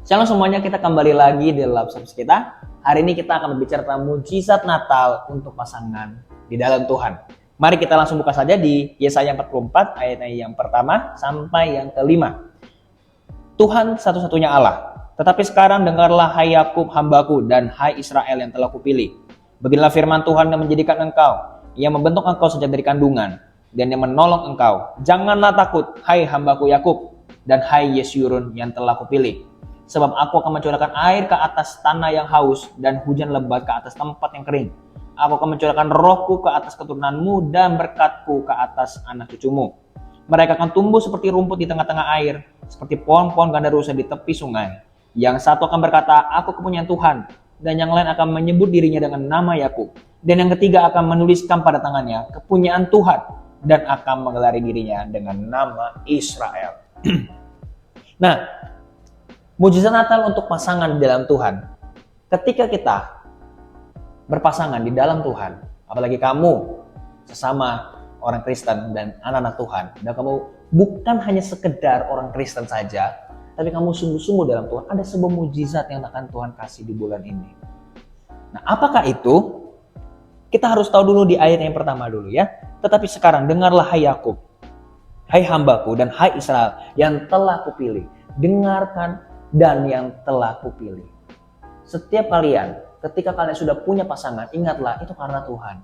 Shalom semuanya, kita kembali lagi di dalam service kita. Hari ini kita akan berbicara tentang mujizat Natal untuk pasangan di dalam Tuhan. Mari kita langsung buka saja di Yesaya 44 ayat yang pertama sampai yang kelima. Tuhan satu-satunya Allah. Tetapi sekarang dengarlah hai Yakub hambaku dan hai Israel yang telah kupilih. Beginilah firman Tuhan yang menjadikan engkau, yang membentuk engkau sejak dari kandungan, dan yang menolong engkau. Janganlah takut, hai hambaku Yakub, dan hai Yesyurun yang telah kupilih. Sebab aku akan mencurahkan air ke atas tanah yang haus dan hujan lebat ke atas tempat yang kering. Aku akan mencurahkan rohku ke atas keturunanmu dan berkatku ke atas anak cucumu. Mereka akan tumbuh seperti rumput di tengah-tengah air, seperti pohon-pohon gandarusa di tepi sungai. Yang satu akan berkata, aku kepunyaan Tuhan, dan yang lain akan menyebut dirinya dengan nama Yakub. Dan yang ketiga akan menuliskan pada tangannya kepunyaan Tuhan, dan akan menggelari dirinya dengan nama Israel. Nah, mujizat Natal untuk pasangan di dalam Tuhan. Ketika kita berpasangan di dalam Tuhan, apalagi kamu sesama orang Kristen dan anak-anak Tuhan, dan kamu bukan hanya sekedar orang Kristen saja, tapi kamu sungguh-sungguh dalam Tuhan, ada sebuah mujizat yang akan Tuhan kasih di bulan ini. Nah, apakah itu? Kita harus tahu dulu di ayat yang pertama dulu ya. Tetapi sekarang dengarlah hai Yakub, hai hambaku dan hai Israel yang telah kupilih. Dengarkan dan yang telah kupilih. Setiap kalian, ketika kalian sudah punya pasangan, ingatlah itu karena Tuhan.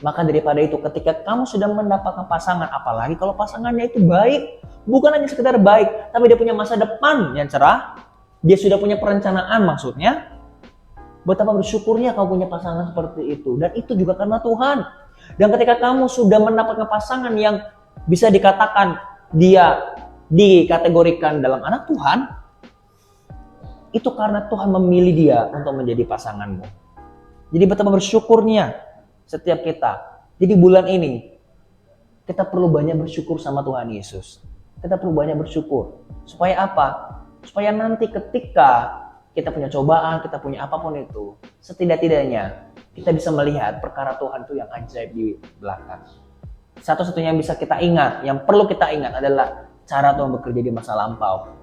Maka daripada itu, ketika kamu sudah mendapatkan pasangan, apalagi kalau pasangannya itu baik, bukan hanya sekedar baik, tapi dia punya masa depan yang cerah, dia sudah punya perencanaan maksudnya, betapa bersyukurnya kau punya pasangan seperti itu. Dan itu juga karena Tuhan. Dan ketika kamu sudah mendapatkan pasangan yang bisa dikatakan dia dikategorikan dalam anak Tuhan, itu karena Tuhan memilih dia untuk menjadi pasanganmu. Jadi betapa bersyukurnya setiap kita. Jadi bulan ini kita perlu banyak bersyukur sama Tuhan Yesus. Kita perlu banyak bersyukur. Supaya apa? Supaya nanti ketika kita punya cobaan, kita punya apapun itu, setidak-tidaknya kita bisa melihat perkara Tuhan itu yang ajaib di belakang. Satu-satunya yang bisa kita ingat, yang perlu kita ingat adalah cara Tuhan bekerja di masa lampau.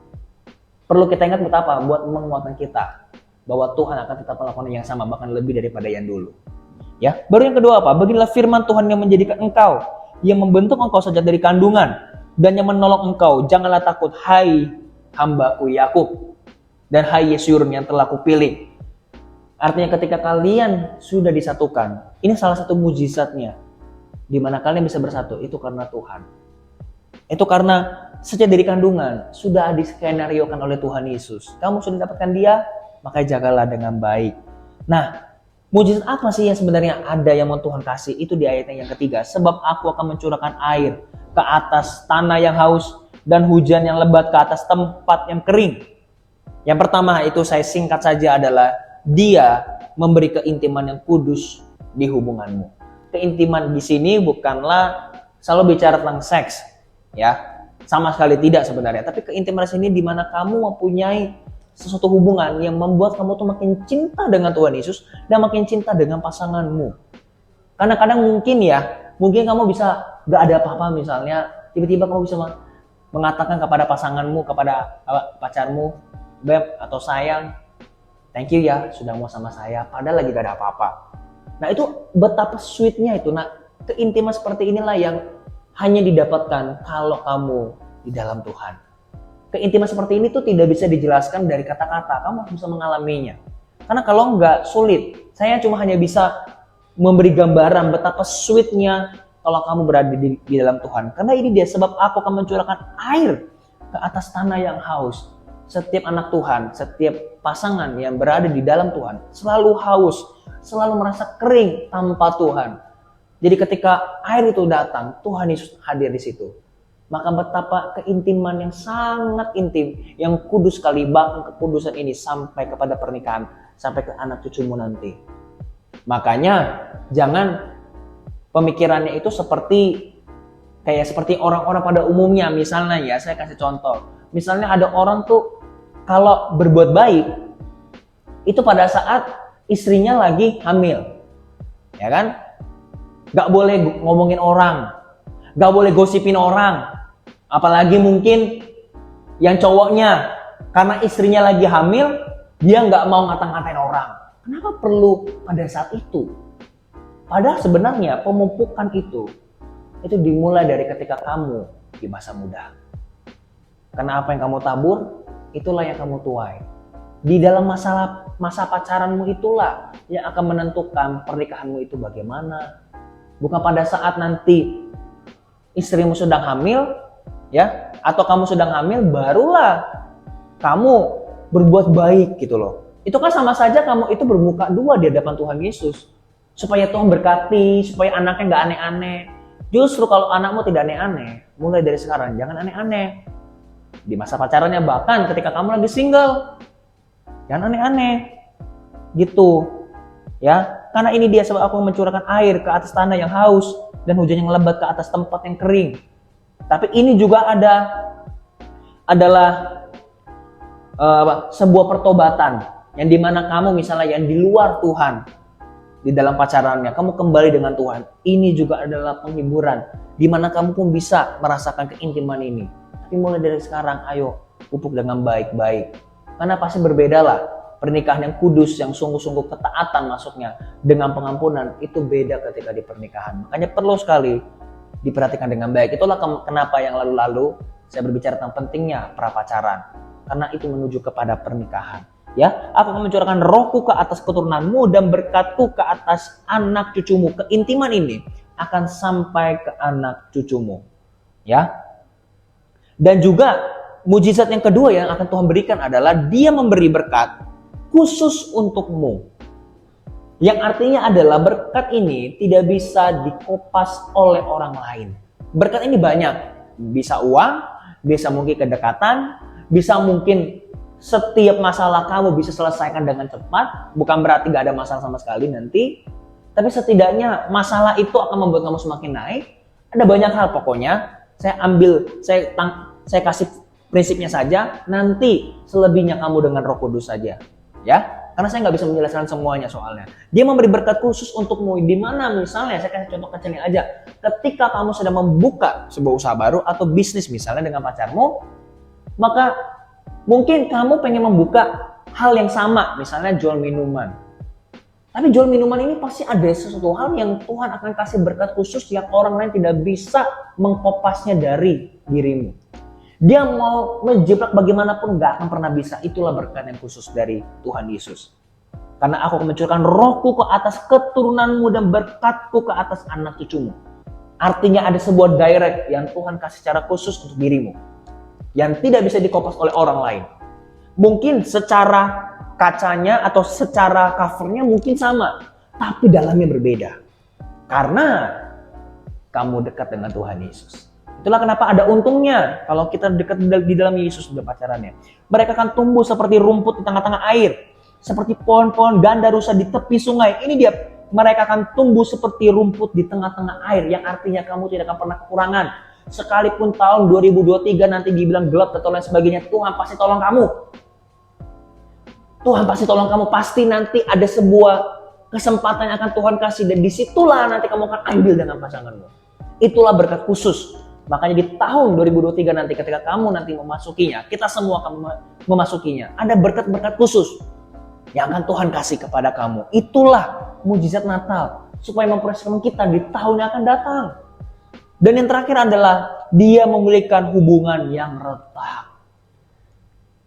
Perlu kita ingat betapa buat menguatkan kita bahwa Tuhan akan tetap melakukan yang sama, bahkan lebih daripada yang dulu. Ya, baru yang kedua apa? Beginilah firman Tuhan yang menjadikan engkau, yang membentuk engkau sejak dari kandungan, dan yang menolong engkau. Janganlah takut, hai hambaku Yakub, dan hai Yesyurun yang telah kupilih. Artinya ketika kalian sudah disatukan, ini salah satu mujizatnya, di mana kalian bisa bersatu, itu karena Tuhan. Itu karena sejak dari kandungan sudah diskenariokan oleh Tuhan Yesus. Kamu sudah dapatkan dia, maka jagalah dengan baik. Nah, mujizat apa sih yang sebenarnya ada yang mau Tuhan kasih? Itu di ayat yang ketiga. Sebab aku akan mencurahkan air ke atas tanah yang haus dan hujan yang lebat ke atas tempat yang kering. Yang pertama itu saya singkat saja adalah dia memberi keintiman yang kudus di hubunganmu. Keintiman di sini bukanlah selalu bicara tentang seks, ya. Sama sekali tidak sebenarnya, tapi keintiman ini di mana kamu mempunyai sesuatu hubungan yang membuat kamu tuh makin cinta dengan Tuhan Yesus dan makin cinta dengan pasanganmu. Karena kadang mungkin kamu bisa gak ada apa-apa, misalnya tiba-tiba kamu bisa mengatakan kepada pasanganmu, kepada pacarmu, beb atau sayang, thank you ya sudah mau sama saya, padahal lagi gak ada apa-apa. Nah itu betapa sweetnya itu. Nah keintiman seperti inilah yang hanya didapatkan kalau kamu di dalam Tuhan. Keintiman seperti ini tuh tidak bisa dijelaskan dari kata-kata, kamu harus bisa mengalaminya. Karena kalau enggak, sulit. Saya cuma hanya bisa memberi gambaran betapa sweetnya kalau kamu berada di dalam Tuhan. Karena ini dia, sebab aku akan mencurahkan air ke atas tanah yang haus. Setiap anak Tuhan, setiap pasangan yang berada di dalam Tuhan selalu haus, selalu merasa kering tanpa Tuhan. Jadi ketika air itu datang, Tuhan Yesus hadir di situ. Maka betapa keintiman yang sangat intim, yang kudus sekali, bahkan kekudusan ini sampai kepada pernikahan, sampai ke anak cucumu nanti. Makanya jangan pemikirannya itu seperti orang-orang pada umumnya. Misalnya ya, saya kasih contoh. Misalnya ada orang tuh kalau berbuat baik, itu pada saat istrinya lagi hamil. Ya kan? Gak boleh ngomongin orang, gak boleh gosipin orang, apalagi mungkin yang cowoknya Karena istrinya lagi hamil, dia nggak mau ngata-ngatain orang. Kenapa perlu pada saat itu? Padahal sebenarnya pemupukan itu dimulai dari ketika kamu di masa muda. Karena apa yang kamu tabur, itulah yang kamu tuai. Di dalam masa pacaranmu itulah yang akan menentukan pernikahanmu itu bagaimana. Bukan pada saat nanti istrimu sedang hamil, ya, atau kamu sedang hamil, barulah kamu berbuat baik gitu loh. Itu kan sama saja kamu itu bermuka dua di hadapan Tuhan Yesus. Supaya Tuhan berkati, supaya anaknya nggak aneh-aneh. Justru kalau anakmu tidak aneh-aneh, mulai dari sekarang jangan aneh-aneh. Di masa pacarannya, bahkan ketika kamu lagi single, jangan aneh-aneh. Gitu. Ya, karena ini dia sebab aku mencurahkan air ke atas tanah yang haus dan hujan yang lebat ke atas tempat yang kering. Tapi ini juga adalah sebuah pertobatan yang dimana kamu misalnya yang di luar Tuhan, di dalam pacarannya kamu kembali dengan Tuhan, ini juga adalah penghiburan di mana kamu pun bisa merasakan keintiman ini. Tapi mulai dari sekarang, ayo pupuk dengan baik-baik, karena pasti berbedalah pernikahan yang kudus, yang sungguh-sungguh ketaatan masuknya dengan pengampunan, itu beda ketika di pernikahan. Makanya perlu sekali diperhatikan dengan baik. Itulah kenapa yang lalu-lalu saya berbicara tentang pentingnya prapacaran, karena itu menuju kepada pernikahan. Ya, aku akan mencurahkan rohku ke atas keturunanmu dan berkatku ke atas anak cucumu. Keintiman ini akan sampai ke anak cucumu. Ya. Dan juga mujizat yang kedua yang akan Tuhan berikan adalah Dia memberi berkat khusus untukmu. Yang artinya adalah berkat ini tidak bisa dikopas oleh orang lain. Berkat ini banyak. Bisa uang, bisa mungkin kedekatan, bisa mungkin setiap masalah kamu bisa selesaikan dengan cepat. Bukan berarti gak ada masalah sama sekali nanti. Tapi setidaknya masalah itu akan membuat kamu semakin naik. Ada banyak hal pokoknya. Saya kasih prinsipnya saja. Nanti selebihnya kamu dengan Roh Kudus saja. Ya, karena saya nggak bisa menjelaskan semuanya soalnya. Dia memberi berkat khusus untukmu. Di mana misalnya, saya kasih contoh kecilnya aja. Ketika kamu sedang membuka sebuah usaha baru atau bisnis misalnya dengan pacarmu, maka mungkin kamu pengen membuka hal yang sama, misalnya jual minuman. Tapi jual minuman ini pasti ada sesuatu hal yang Tuhan akan kasih berkat khusus yang orang lain tidak bisa mengkopasnya dari dirimu. Dia mau menjiplak bagaimanapun gak akan pernah bisa. Itulah berkat yang khusus dari Tuhan Yesus. Karena aku akan mencurahkan rohku ke atas keturunanmu dan berkatku ke atas anak cucumu. Artinya ada sebuah direct yang Tuhan kasih secara khusus untuk dirimu. Yang tidak bisa dikopas oleh orang lain. Mungkin secara kacanya atau secara covernya mungkin sama. Tapi dalamnya berbeda. Karena kamu dekat dengan Tuhan Yesus. Itulah kenapa ada untungnya kalau kita dekat di dalam Yesus dalam pacarannya. Mereka akan tumbuh seperti rumput di tengah-tengah air. Seperti pohon-pohon ganda rusa di tepi sungai. Ini dia, mereka akan tumbuh seperti rumput di tengah-tengah air. Yang artinya kamu tidak akan pernah kekurangan. Sekalipun tahun 2023 nanti dibilang gelap atau lain sebagainya, Tuhan pasti tolong kamu. Tuhan pasti tolong kamu. Pasti nanti ada sebuah kesempatan yang akan Tuhan kasih. Dan disitulah nanti kamu akan ambil dengan pasanganmu. Itulah berkat khusus. Makanya di tahun 2023 nanti ketika kamu nanti memasukinya, kita semua akan memasukinya. Ada berkat-berkat khusus yang akan Tuhan kasih kepada kamu. Itulah mujizat Natal supaya mempersiapkan kita di tahun yang akan datang. Dan yang terakhir adalah Dia memulihkan hubungan yang retak.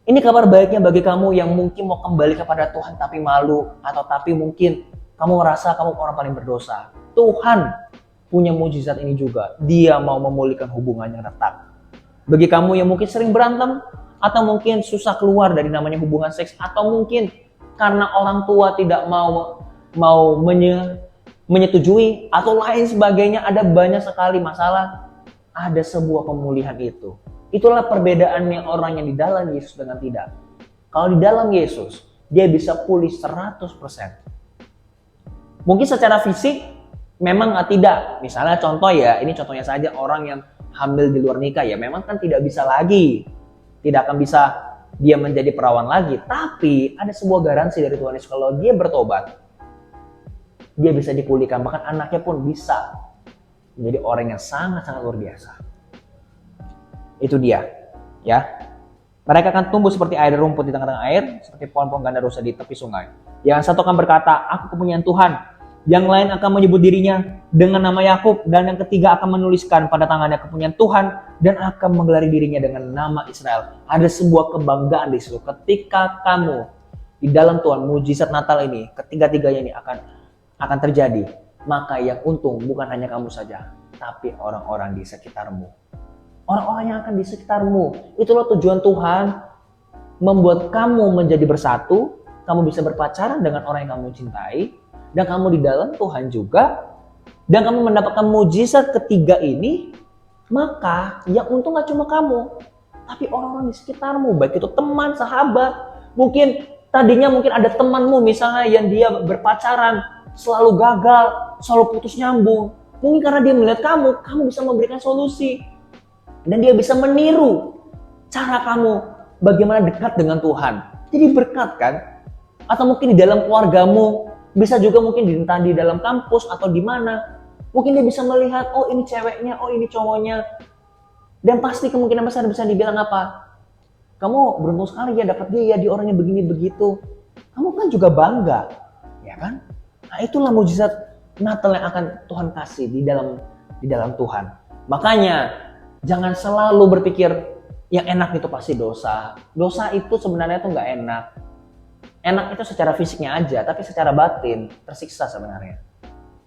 Ini kabar baiknya bagi kamu yang mungkin mau kembali kepada Tuhan tapi malu, atau tapi mungkin kamu merasa kamu orang paling berdosa. Tuhan punya mujizat ini juga. Dia mau memulihkan hubungan yang retak. Bagi kamu yang mungkin sering berantem, atau mungkin susah keluar dari namanya hubungan seks, atau mungkin karena orang tua tidak mau menyetujui, atau lain sebagainya, ada banyak sekali masalah. Ada sebuah pemulihan itu. Itulah perbedaannya orang yang di dalam Yesus dengan tidak. Kalau di dalam Yesus, dia bisa pulih 100%. Mungkin secara fisik memang tidak. Misalnya contoh ya, ini contohnya saja orang yang hamil di luar nikah ya, memang kan tidak bisa lagi. Tidak akan bisa dia menjadi perawan lagi. Tapi ada sebuah garansi dari Tuhan Yesus, kalau dia bertobat, dia bisa dipulihkan. Bahkan anaknya pun bisa menjadi orang yang sangat-sangat luar biasa. Itu dia. Ya. Mereka akan tumbuh seperti air rumput di tengah-tengah air, seperti pohon-pohon gandarusa di tepi sungai. Yang satu akan berkata, aku kepunyaan Tuhan. Yang lain akan menyebut dirinya dengan nama Yakub, dan yang ketiga akan menuliskan pada tangannya kepunyaan Tuhan dan akan menggelari dirinya dengan nama Israel. Ada sebuah kebanggaan di situ ketika kamu di dalam Tuhan. Mujizat Natal ini, ketiga-tiganya ini akan terjadi. Maka yang untung bukan hanya kamu saja, tapi orang-orang di sekitarmu. Orang-orang yang akan di sekitarmu. Itulah tujuan Tuhan, membuat kamu menjadi bersatu. Kamu bisa berpacaran dengan orang yang kamu cintai, dan kamu di dalam Tuhan juga, dan kamu mendapatkan mujizat ketiga ini. Maka yang untung gak cuma kamu, tapi orang-orang di sekitarmu, baik itu teman, sahabat. Mungkin tadinya ada temanmu misalnya yang dia berpacaran selalu gagal, selalu putus nyambung. Mungkin karena dia melihat kamu bisa memberikan solusi, dan dia bisa meniru cara kamu bagaimana dekat dengan Tuhan. Jadi berkat kan? Atau mungkin di dalam keluargamu, bisa juga mungkin entah di dalam kampus atau di mana. Mungkin dia bisa melihat, oh ini ceweknya, oh ini cowoknya. Dan pasti kemungkinan besar bisa dibilang apa? Kamu beruntung sekali ya dapat dia, dia orangnya begini begitu. Kamu kan juga bangga, ya kan? Nah itulah mujizat Natal yang akan Tuhan kasih di dalam Tuhan. Makanya jangan selalu berpikir yang enak itu pasti dosa. Dosa itu sebenarnya tuh nggak enak. Enak itu secara fisiknya aja, tapi secara batin tersiksa sebenarnya.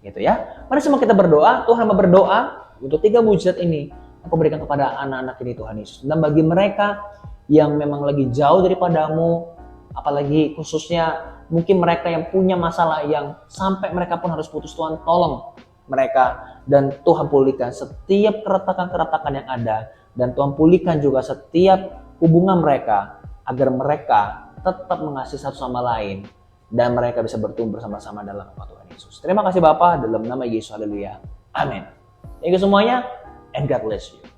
Gitu ya. Mari semua kita berdoa. Tuhan mau berdoa untuk 3 mujizat ini Aku berikan kepada anak-anak ini Tuhan Yesus. Dan bagi mereka yang memang lagi jauh daripadamu, apalagi khususnya mungkin mereka yang punya masalah yang sampai mereka pun harus putus, Tuhan tolong mereka. Dan Tuhan pulihkan setiap keretakan-keretakan yang ada. Dan Tuhan pulihkan juga setiap hubungan mereka, agar mereka tetap mengasihi satu sama lain. Dan mereka bisa bertumbuh bersama-sama dalam nama Tuhan Yesus. Terima kasih Bapa, dalam nama Yesus, haleluya. Amin. Thank you semuanya, and God bless you.